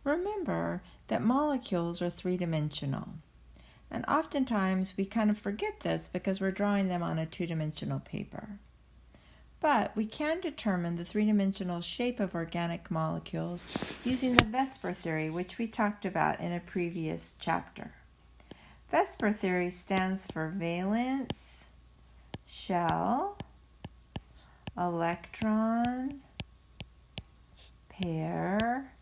Remember that molecules are three-dimensional. And oftentimes we kind of forget this because we're drawing them on a two-dimensional paper. But we can determine the three-dimensional shape of organic molecules using the Vesper theory, which we talked about in a previous chapter. Vesper theory stands for valence, shell, electron, pair,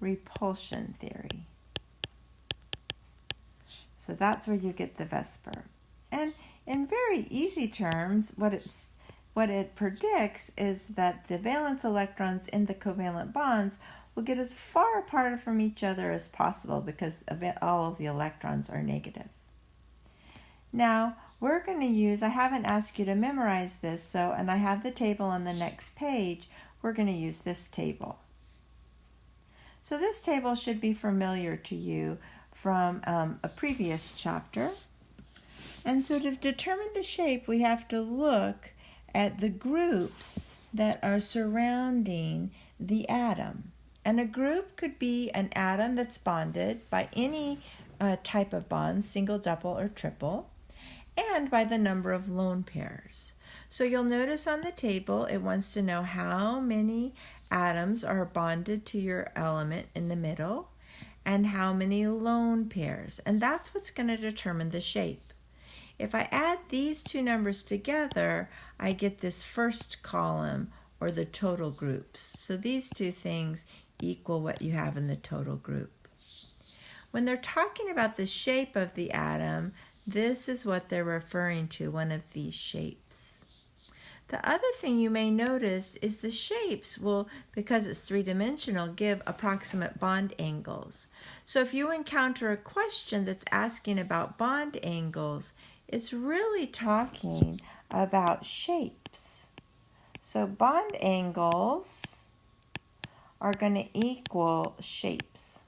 repulsion theory. So that's where you get the Vesper. And in very easy terms, what it predicts is that the valence electrons in the covalent bonds will get as far apart from each other as possible because all of the electrons are negative. Now, we're going to use, I haven't asked you to memorize this, and I have the table on the next page. We're going to use this table. So this table should be familiar to you from a previous chapter. And so to determine the shape, we have to look at the groups that are surrounding the atom. And a group could be an atom that's bonded by any type of bond, single, double, or triple, and by the number of lone pairs. So you'll notice on the table, it wants to know how many atoms are bonded to your element in the middle, and how many lone pairs. And that's what's going to determine the shape. If I add these two numbers together, I get this first column, or the total groups. So these two things equal what you have in the total group. When they're talking about the shape of the atom, this is what they're referring to, one of these shapes. The other thing you may notice is the shapes will, because it's three-dimensional, give approximate bond angles. So if you encounter a question that's asking about bond angles, it's really talking about shapes. So bond angles are going to equal shapes.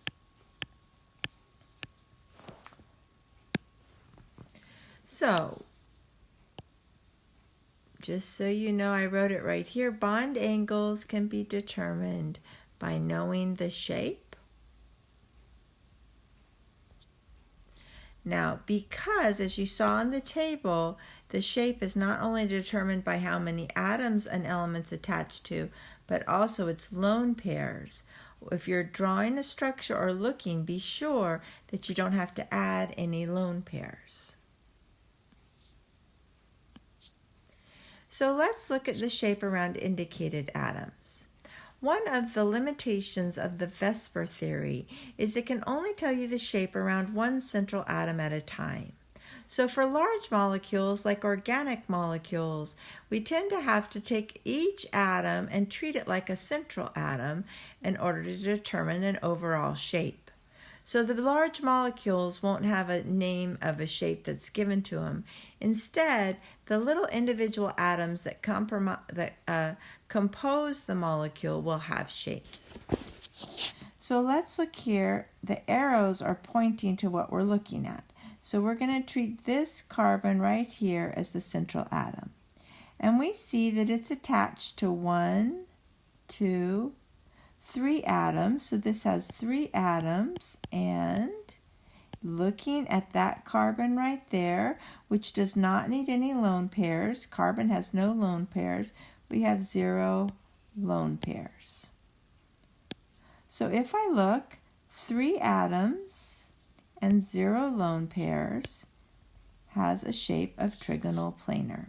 So, just so you know, I wrote it right here. Bond angles can be determined by knowing the shape. Now, because, as you saw on the table, the shape is not only determined by how many atoms an element's attached to, but also its lone pairs. If you're drawing a structure or looking, be sure that you don't have to add any lone pairs. So let's look at the shape around indicated atoms. One of the limitations of the Vesper theory is it can only tell you the shape around one central atom at a time. So for large molecules, like organic molecules, we tend to have to take each atom and treat it like a central atom in order to determine an overall shape. So the large molecules won't have a name of a shape that's given to them. Instead, the little individual atoms that compose the molecule will have shapes. So let's look here. The arrows are pointing to what we're looking at. So we're going to treat this carbon right here as the central atom. And we see that it's attached to 1, 2, 3 atoms. So this has 3 atoms. And looking at that carbon right there, which does not need any lone pairs, carbon has no lone pairs, we have 0 lone pairs. So if I look, 3 atoms and 0 lone pairs has a shape of trigonal planar.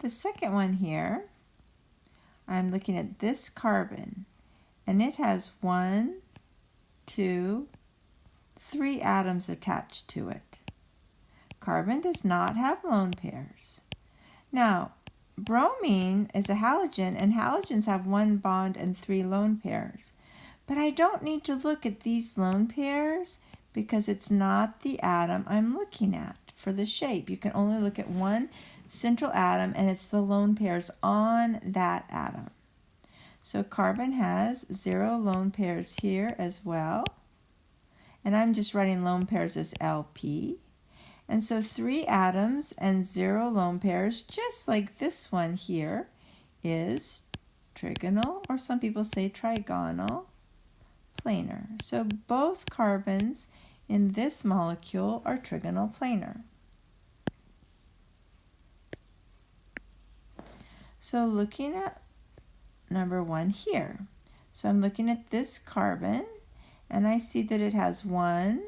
The second one here, I'm looking at this carbon, and it has 1, 2, 3 atoms attached to it. Carbon does not have lone pairs. Now, bromine is a halogen, and halogens have 1 bond and 3 lone pairs. But I don't need to look at these lone pairs because it's not the atom I'm looking at for the shape. You can only look at one central atom, and it's the lone pairs on that atom. So carbon has 0 lone pairs here as well. and I'm just writing lone pairs as LP. And so 3 atoms and 0 lone pairs, just like this one here, is trigonal, or some people say trigonal, planar. So both carbons in this molecule are trigonal planar. So looking at number 1 here. So I'm looking at this carbon, and I see that it has 1,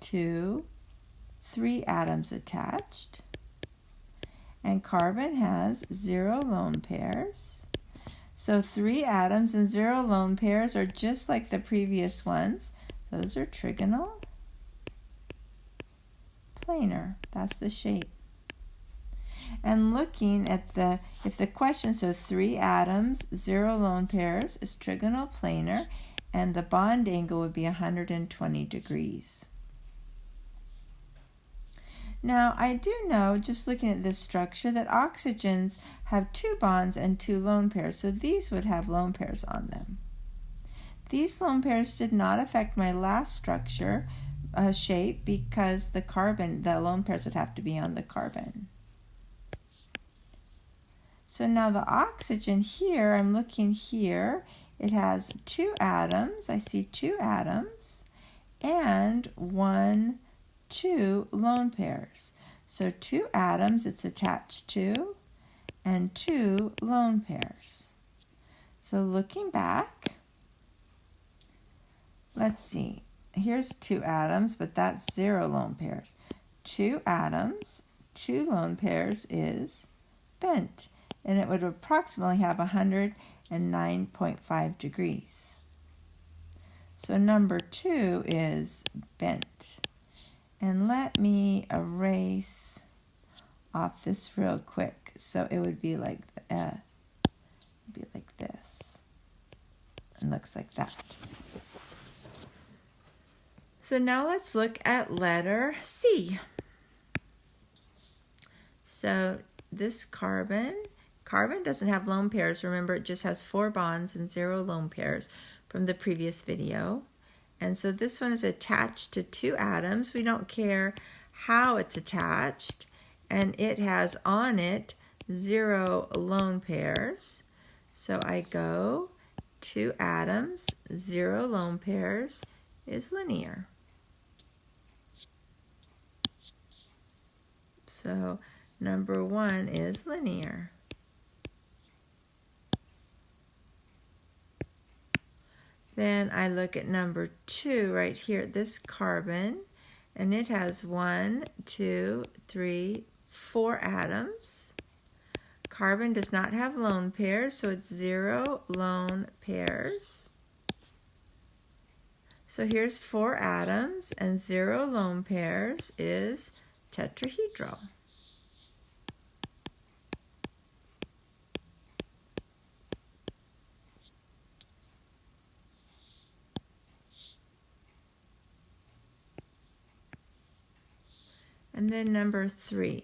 2, 3 atoms attached. And carbon has 0 lone pairs. So 3 atoms and 0 lone pairs are just like the previous ones. Those are trigonal planar. That's the shape. And looking at if the question, so 3 atoms, 0 lone pairs is trigonal planar, and the bond angle would be 120 degrees. Now, I do know, just looking at this structure, that oxygens have 2 bonds and 2 lone pairs, so these would have lone pairs on them. These lone pairs did not affect my last structure shape because the lone pairs would have to be on the carbon. So now the oxygen here, I'm looking here, it has 2 atoms. I see 2 atoms and 1, 2 lone pairs. So 2 atoms it's attached to and 2 lone pairs. So looking back, let's see. Here's 2 atoms, but that's 0 lone pairs. 2 atoms, 2 lone pairs is bent, and it would approximately have 109.5 degrees. So number 2 is bent. And let me erase off this real quick. So it would be like this. And looks like that. So now let's look at letter C. So this carbon doesn't have lone pairs. Remember, it just has 4 bonds and 0 lone pairs from the previous video. And so this one is attached to 2 atoms. We don't care how it's attached. And it has on it 0 lone pairs. So I go 2 atoms, 0 lone pairs is linear. So number 1 is linear. Then I look at number 2 right here at this carbon, and it has 1, 2, 3, 4 atoms. Carbon does not have lone pairs, so it's 0 lone pairs. So here's 4 atoms, and 0 lone pairs is tetrahedral. And then number 3.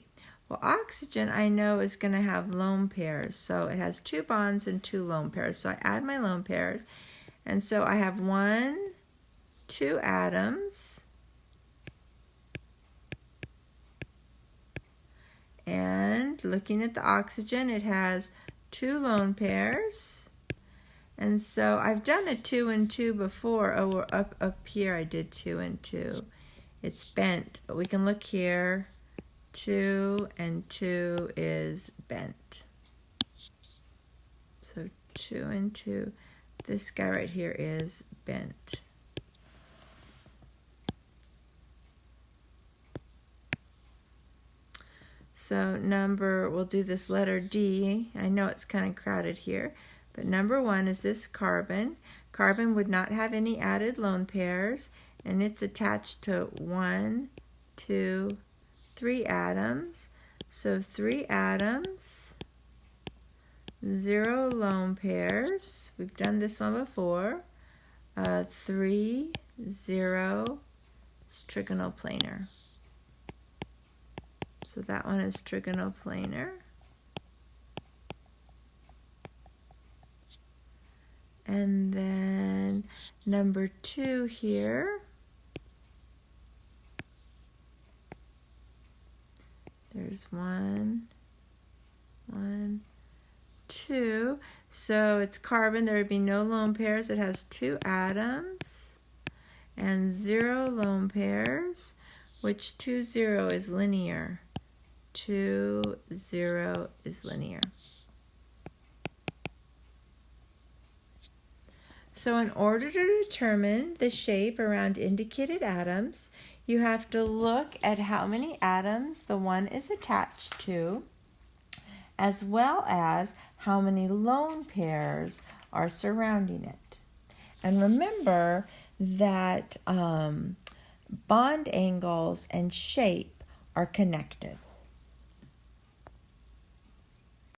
Well, oxygen I know is going to have lone pairs. So it has 2 bonds and 2 lone pairs. So I add my lone pairs. And so I have 1, 2 atoms. And looking at the oxygen, it has 2 lone pairs. And so I've done a 2 and 2 before. Oh, up here I did 2 and 2. It's bent, but we can look here. 2 and 2 is bent. So 2 and 2. This guy right here is bent. So we'll do this letter D. I know it's kind of crowded here, but number 1 is this carbon. Carbon would not have any added lone pairs, and it's attached to 1, 2, 3 atoms. So 3 atoms, 0 lone pairs. We've done this one before. 3, 0 is trigonal planar. So that one is trigonal planar. And then number 2 here, There's one, 2. So it's carbon. There would be no lone pairs. It has 2 atoms and 0 lone pairs, which 2, 0 is linear. 2, 0 is linear. So in order to determine the shape around indicated atoms, you have to look at how many atoms the one is attached to, as well as how many lone pairs are surrounding it. And remember that bond angles and shape are connected.